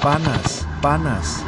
Panas, panas.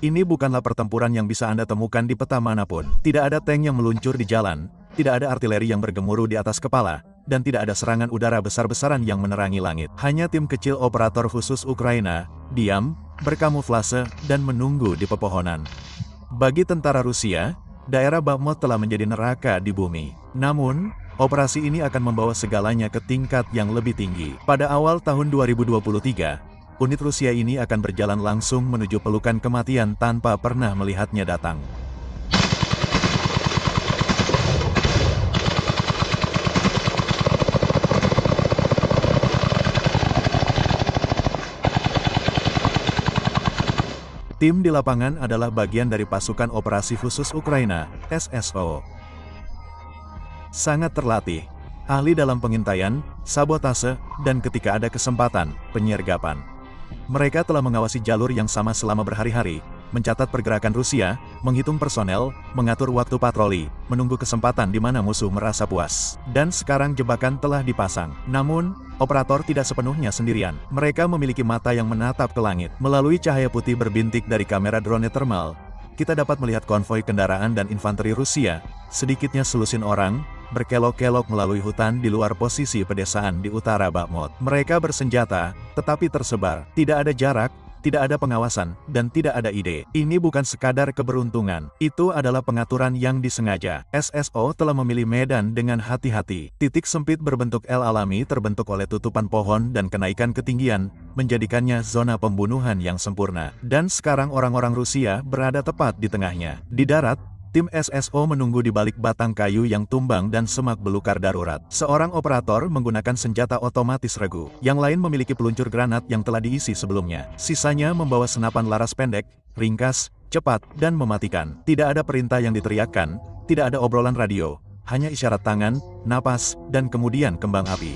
Ini bukanlah pertempuran yang bisa Anda temukan di peta manapun. Tidak ada tank yang meluncur di jalan, tidak ada artileri yang bergemuruh di atas kepala, dan tidak ada serangan udara besar-besaran yang menerangi langit. Hanya tim kecil operator khusus Ukraina, diam, berkamuflase, dan menunggu di pepohonan. Bagi tentara Rusia, daerah Bakhmut telah menjadi neraka di bumi. Namun, operasi ini akan membawa segalanya ke tingkat yang lebih tinggi. Pada awal tahun 2023, unit Rusia ini akan berjalan langsung menuju pelukan kematian tanpa pernah melihatnya datang. Tim di lapangan adalah bagian dari pasukan operasi khusus Ukraina, SSO. Sangat terlatih, ahli dalam pengintaian, sabotase, dan ketika ada kesempatan, penyergapan. Mereka telah mengawasi jalur yang sama selama berhari-hari, mencatat pergerakan Rusia, menghitung personel, mengatur waktu patroli, menunggu kesempatan di mana musuh merasa puas. Dan sekarang jebakan telah dipasang. Namun, operator tidak sepenuhnya sendirian. Mereka memiliki mata yang menatap ke langit. Melalui cahaya putih berbintik dari kamera drone thermal, kita dapat melihat konvoi kendaraan dan infanteri Rusia, sedikitnya selusin orang, berkelok-kelok melalui hutan di luar posisi pedesaan di utara Bakhmut. Mereka bersenjata, tetapi tersebar. Tidak ada jarak, tidak ada pengawasan, dan tidak ada ide. Ini bukan sekadar keberuntungan. Itu adalah pengaturan yang disengaja. SSO telah memilih medan dengan hati-hati. Titik sempit berbentuk L alami terbentuk oleh tutupan pohon dan kenaikan ketinggian, menjadikannya zona pembunuhan yang sempurna. Dan sekarang orang-orang Rusia berada tepat di tengahnya. Di darat, tim SSO menunggu di balik batang kayu yang tumbang dan semak belukar darurat. Seorang operator menggunakan senjata otomatis regu. Yang lain memiliki peluncur granat yang telah diisi sebelumnya. Sisanya membawa senapan laras pendek, ringkas, cepat, dan mematikan. Tidak ada perintah yang diteriakkan, tidak ada obrolan radio, hanya isyarat tangan, napas, dan kemudian kembang api.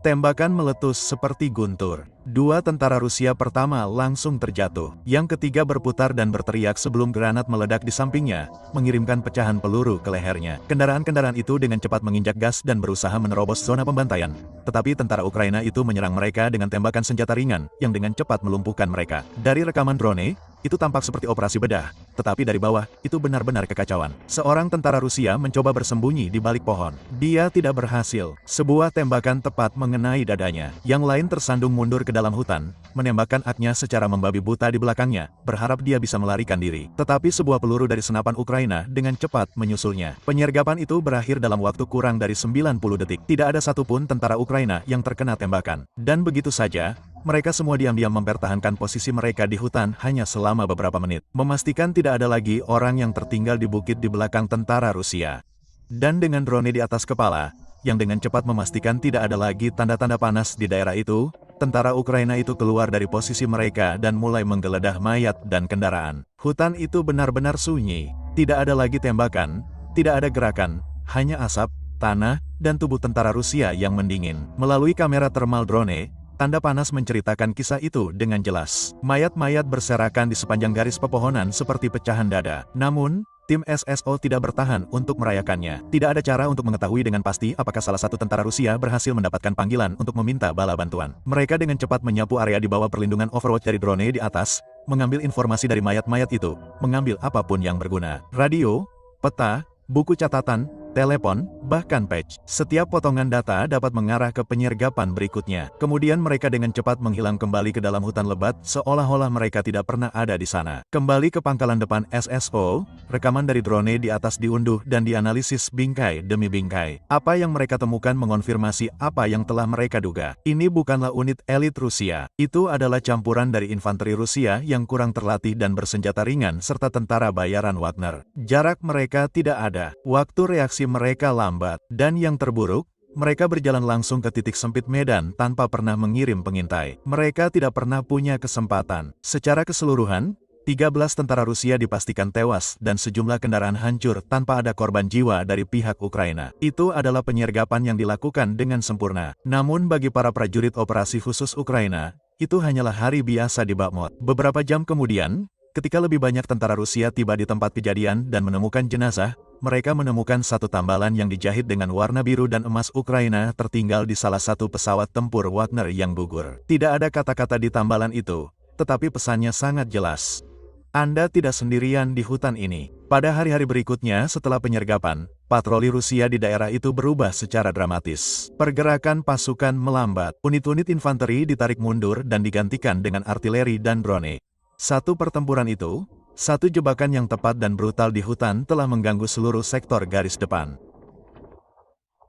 Tembakan meletus seperti guntur. Dua tentara Rusia pertama langsung terjatuh. Yang ketiga berputar dan berteriak sebelum granat meledak di sampingnya, mengirimkan pecahan peluru ke lehernya. Kendaraan-kendaraan itu dengan cepat menginjak gas dan berusaha menerobos zona pembantaian. Tetapi tentara Ukraina itu menyerang mereka dengan tembakan senjata ringan, yang dengan cepat melumpuhkan mereka. Dari rekaman drone, itu tampak seperti operasi bedah, tetapi dari bawah, itu benar-benar kekacauan. Seorang tentara Rusia mencoba bersembunyi di balik pohon. Dia tidak berhasil. Sebuah tembakan tepat mengenai dadanya. Yang lain tersandung mundur ke dalam hutan, menembakkan aknya secara membabi buta di belakangnya, berharap dia bisa melarikan diri. Tetapi sebuah peluru dari senapan Ukraina dengan cepat menyusulnya. Penyergapan itu berakhir dalam waktu kurang dari 90 detik. Tidak ada satupun tentara Ukraina yang terkena tembakan. Dan begitu saja, mereka semua diam-diam mempertahankan posisi mereka di hutan hanya selama beberapa menit, memastikan tidak ada lagi orang yang tertinggal di bukit di belakang tentara Rusia. Dan dengan drone di atas kepala, yang dengan cepat memastikan tidak ada lagi tanda-tanda panas di daerah itu, tentara Ukraina itu keluar dari posisi mereka dan mulai menggeledah mayat dan kendaraan. Hutan itu benar-benar sunyi, tidak ada lagi tembakan, tidak ada gerakan, hanya asap, tanah, dan tubuh tentara Rusia yang mendingin. Melalui kamera thermal drone, tanda panas menceritakan kisah itu dengan jelas. Mayat-mayat berserakan di sepanjang garis pepohonan seperti pecahan dada. Namun, tim SSO tidak bertahan untuk merayakannya. Tidak ada cara untuk mengetahui dengan pasti apakah salah satu tentara Rusia berhasil mendapatkan panggilan untuk meminta bala bantuan. Mereka dengan cepat menyapu area di bawah perlindungan Overwatch dari drone di atas, mengambil informasi dari mayat-mayat itu, mengambil apapun yang berguna. Radio, peta, buku catatan, telepon, bahkan patch. Setiap potongan data dapat mengarah ke penyergapan berikutnya. Kemudian mereka dengan cepat menghilang kembali ke dalam hutan lebat, seolah-olah mereka tidak pernah ada di sana. Kembali ke pangkalan depan SSO, rekaman dari drone di atas diunduh dan dianalisis bingkai demi bingkai. Apa yang mereka temukan mengonfirmasi apa yang telah mereka duga. Ini bukanlah unit elit Rusia. Itu adalah campuran dari infanteri Rusia yang kurang terlatih dan bersenjata ringan serta tentara bayaran Wagner. Jarak mereka tidak ada. Waktu reaksi mereka lambat. Dan yang terburuk, mereka berjalan langsung ke titik sempit medan tanpa pernah mengirim pengintai. Mereka tidak pernah punya kesempatan. Secara keseluruhan, 13 tentara Rusia dipastikan tewas dan sejumlah kendaraan hancur tanpa ada korban jiwa dari pihak Ukraina. Itu adalah penyergapan yang dilakukan dengan sempurna. Namun bagi para prajurit operasi khusus Ukraina, itu hanyalah hari biasa di Bakhmut. Beberapa jam kemudian, ketika lebih banyak tentara Rusia tiba di tempat kejadian dan menemukan jenazah, mereka menemukan satu tambalan yang dijahit dengan warna biru dan emas Ukraina tertinggal di salah satu pesawat tempur Wagner yang gugur. Tidak ada kata-kata di tambalan itu, tetapi pesannya sangat jelas. Anda tidak sendirian di hutan ini. Pada hari-hari berikutnya setelah penyergapan, patroli Rusia di daerah itu berubah secara dramatis. Pergerakan pasukan melambat, unit-unit infanteri ditarik mundur dan digantikan dengan artileri dan drone. Satu pertempuran itu, satu jebakan yang tepat dan brutal di hutan telah mengganggu seluruh sektor garis depan.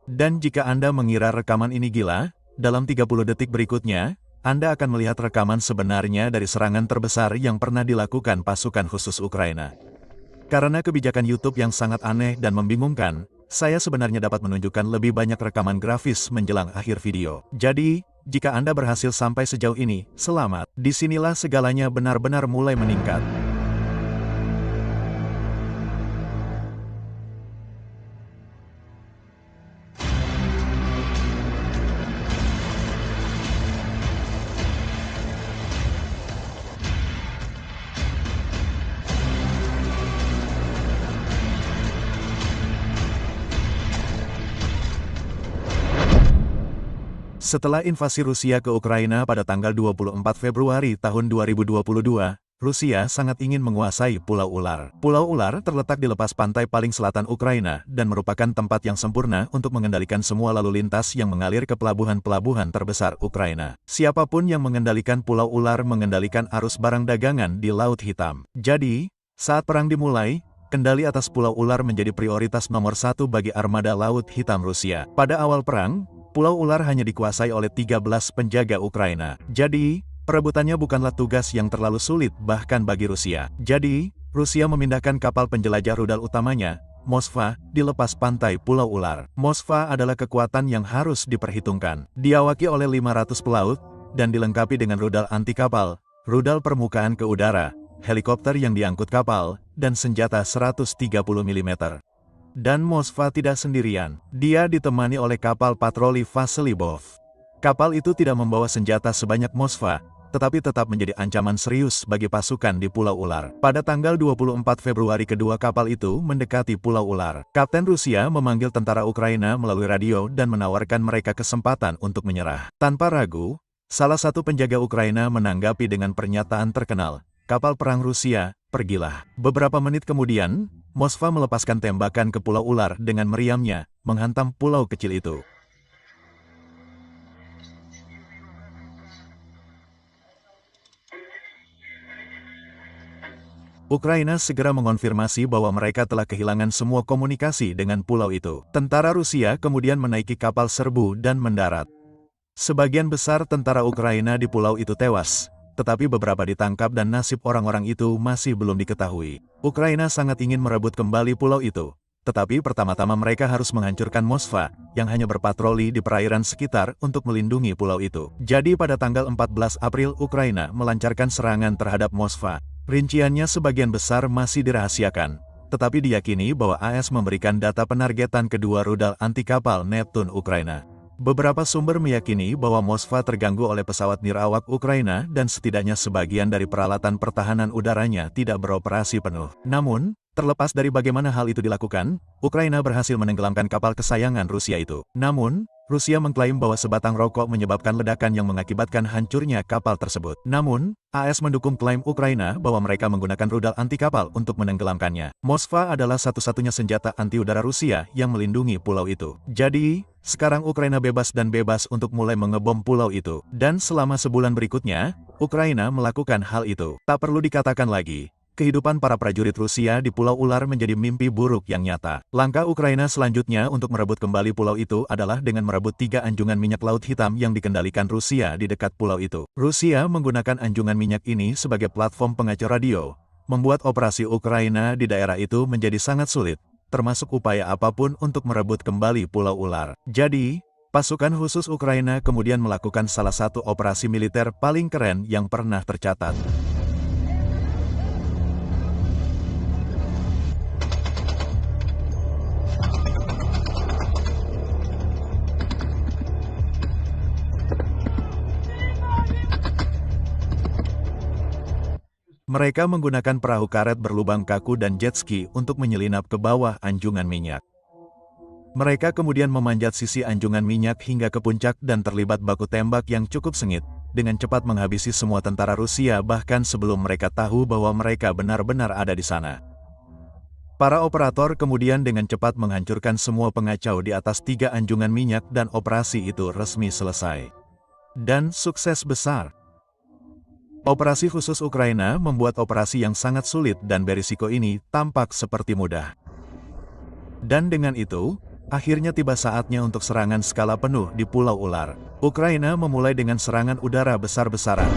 Dan jika Anda mengira rekaman ini gila, dalam 30 detik berikutnya, Anda akan melihat rekaman sebenarnya dari serangan terbesar yang pernah dilakukan pasukan khusus Ukraina. Karena kebijakan YouTube yang sangat aneh dan membingungkan, saya sebenarnya dapat menunjukkan lebih banyak rekaman grafis menjelang akhir video. Jadi, jika Anda berhasil sampai sejauh ini, selamat. Disinilah segalanya benar-benar mulai meningkat. Setelah invasi Rusia ke Ukraina pada tanggal 24 Februari tahun 2022, Rusia sangat ingin menguasai Pulau Ular. Pulau Ular terletak di lepas pantai paling selatan Ukraina dan merupakan tempat yang sempurna untuk mengendalikan semua lalu lintas yang mengalir ke pelabuhan-pelabuhan terbesar Ukraina. Siapapun yang mengendalikan Pulau Ular mengendalikan arus barang dagangan di Laut Hitam. Jadi, saat perang dimulai, kendali atas Pulau Ular menjadi prioritas nomor satu bagi armada Laut Hitam Rusia. Pada awal perang, Pulau Ular hanya dikuasai oleh 13 penjaga Ukraina. Jadi, perebutannya bukanlah tugas yang terlalu sulit bahkan bagi Rusia. Jadi, Rusia memindahkan kapal penjelajah rudal utamanya, Moskva, di lepas pantai Pulau Ular. Moskva adalah kekuatan yang harus diperhitungkan. Diawaki oleh 500 pelaut, dan dilengkapi dengan rudal anti kapal, rudal permukaan ke udara, helikopter yang diangkut kapal, dan senjata 130 mm. Dan Moskva tidak sendirian. Dia ditemani oleh kapal patroli Vasilibov. Kapal itu tidak membawa senjata sebanyak Moskva, tetapi tetap menjadi ancaman serius bagi pasukan di Pulau Ular. Pada tanggal 24 Februari kedua kapal itu mendekati Pulau Ular. Kapten Rusia memanggil tentara Ukraina melalui radio dan menawarkan mereka kesempatan untuk menyerah. Tanpa ragu, salah satu penjaga Ukraina menanggapi dengan pernyataan terkenal, "Kapal perang Rusia, pergilah." Beberapa menit kemudian, Moskva melepaskan tembakan ke Pulau Ular dengan meriamnya, menghantam pulau kecil itu. Ukraina segera mengonfirmasi bahwa mereka telah kehilangan semua komunikasi dengan pulau itu. Tentara Rusia kemudian menaiki kapal serbu dan mendarat. Sebagian besar tentara Ukraina di pulau itu tewas, tetapi beberapa ditangkap dan nasib orang-orang itu masih belum diketahui. Ukraina sangat ingin merebut kembali pulau itu, tetapi pertama-tama mereka harus menghancurkan Moskva, yang hanya berpatroli di perairan sekitar untuk melindungi pulau itu. Jadi pada tanggal 14 April Ukraina melancarkan serangan terhadap Moskva. Rinciannya sebagian besar masih dirahasiakan, tetapi diyakini bahwa AS memberikan data penargetan kedua rudal anti kapal Neptune Ukraina. Beberapa sumber meyakini bahwa Moskva terganggu oleh pesawat nirawak Ukraina dan setidaknya sebagian dari peralatan pertahanan udaranya tidak beroperasi penuh. Namun, Terlepas dari bagaimana hal itu dilakukan, Ukraina berhasil menenggelamkan kapal kesayangan Rusia itu. Namun, Rusia mengklaim bahwa sebatang rokok menyebabkan ledakan yang mengakibatkan hancurnya kapal tersebut. Namun, AS mendukung klaim Ukraina bahwa mereka menggunakan rudal anti kapal untuk menenggelamkannya. Moskva adalah satu-satunya senjata anti udara Rusia yang melindungi pulau itu. Jadi, sekarang Ukraina bebas untuk mulai mengebom pulau itu. Dan selama sebulan berikutnya, Ukraina melakukan hal itu. Tak perlu dikatakan lagi. Kehidupan para prajurit Rusia di Pulau Ular menjadi mimpi buruk yang nyata. Langkah Ukraina selanjutnya untuk merebut kembali pulau itu adalah dengan merebut 3 anjungan minyak Laut Hitam yang dikendalikan Rusia di dekat pulau itu. Rusia menggunakan anjungan minyak ini sebagai platform pengacau radio, membuat operasi Ukraina di daerah itu menjadi sangat sulit, termasuk upaya apapun untuk merebut kembali Pulau Ular. Jadi, pasukan khusus Ukraina kemudian melakukan salah satu operasi militer paling keren yang pernah tercatat. Mereka menggunakan perahu karet berlubang kaku dan jet ski untuk menyelinap ke bawah anjungan minyak. Mereka kemudian memanjat sisi anjungan minyak hingga ke puncak dan terlibat baku tembak yang cukup sengit, dengan cepat menghabisi semua tentara Rusia bahkan sebelum mereka tahu bahwa mereka benar-benar ada di sana. Para operator kemudian dengan cepat menghancurkan semua pengacau di atas 3 anjungan minyak dan operasi itu resmi selesai. Dan sukses besar. Operasi khusus Ukraina membuat operasi yang sangat sulit dan berisiko ini tampak seperti mudah. Dan dengan itu, akhirnya tiba saatnya untuk serangan skala penuh di Pulau Ular. Ukraina memulai dengan serangan udara besar-besaran.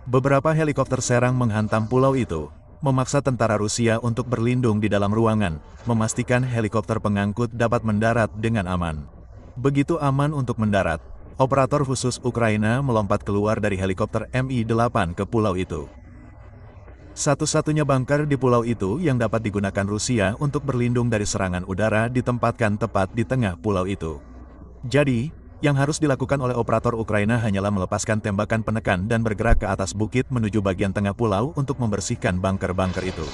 Beberapa helikopter serang menghantam pulau itu, memaksa tentara Rusia untuk berlindung di dalam ruangan, memastikan helikopter pengangkut dapat mendarat dengan aman. Begitu aman untuk mendarat, operator khusus Ukraina melompat keluar dari helikopter Mi-8 ke pulau itu. Satu-satunya bunker di pulau itu yang dapat digunakan Rusia untuk berlindung dari serangan udara ditempatkan tepat di tengah pulau itu. Jadi, yang harus dilakukan oleh operator Ukraina hanyalah melepaskan tembakan penekan dan bergerak ke atas bukit menuju bagian tengah pulau untuk membersihkan bunker-bunker itu.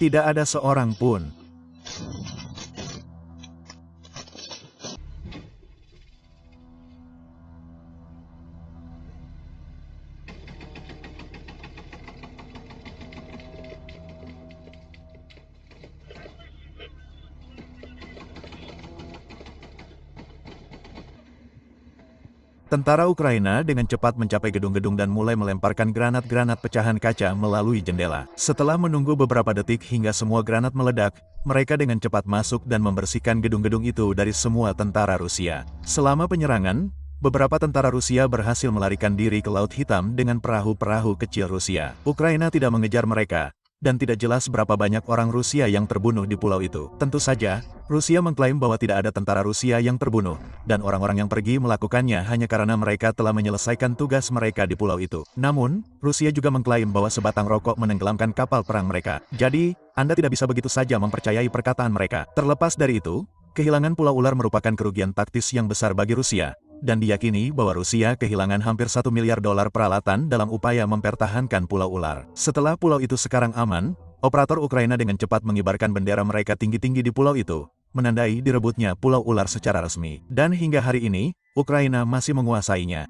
Tidak ada seorang pun. Tentara Ukraina dengan cepat mencapai gedung-gedung dan mulai melemparkan granat-granat pecahan kaca melalui jendela. Setelah menunggu beberapa detik hingga semua granat meledak, mereka dengan cepat masuk dan membersihkan gedung-gedung itu dari semua tentara Rusia. Selama penyerangan, beberapa tentara Rusia berhasil melarikan diri ke Laut Hitam dengan perahu-perahu kecil Rusia. Ukraina tidak mengejar mereka, dan tidak jelas berapa banyak orang Rusia yang terbunuh di pulau itu. Tentu saja, Rusia mengklaim bahwa tidak ada tentara Rusia yang terbunuh, dan orang-orang yang pergi melakukannya hanya karena mereka telah menyelesaikan tugas mereka di pulau itu. Namun, Rusia juga mengklaim bahwa sebatang rokok menenggelamkan kapal perang mereka. Jadi, Anda tidak bisa begitu saja mempercayai perkataan mereka. Terlepas dari itu, kehilangan Pulau Ular merupakan kerugian taktis yang besar bagi Rusia, dan diyakini bahwa Rusia kehilangan hampir $1 miliar peralatan dalam upaya mempertahankan Pulau Ular. Setelah pulau itu sekarang aman, operator Ukraina dengan cepat mengibarkan bendera mereka tinggi-tinggi di pulau itu, menandai direbutnya Pulau Ular secara resmi. Dan hingga hari ini, Ukraina masih menguasainya.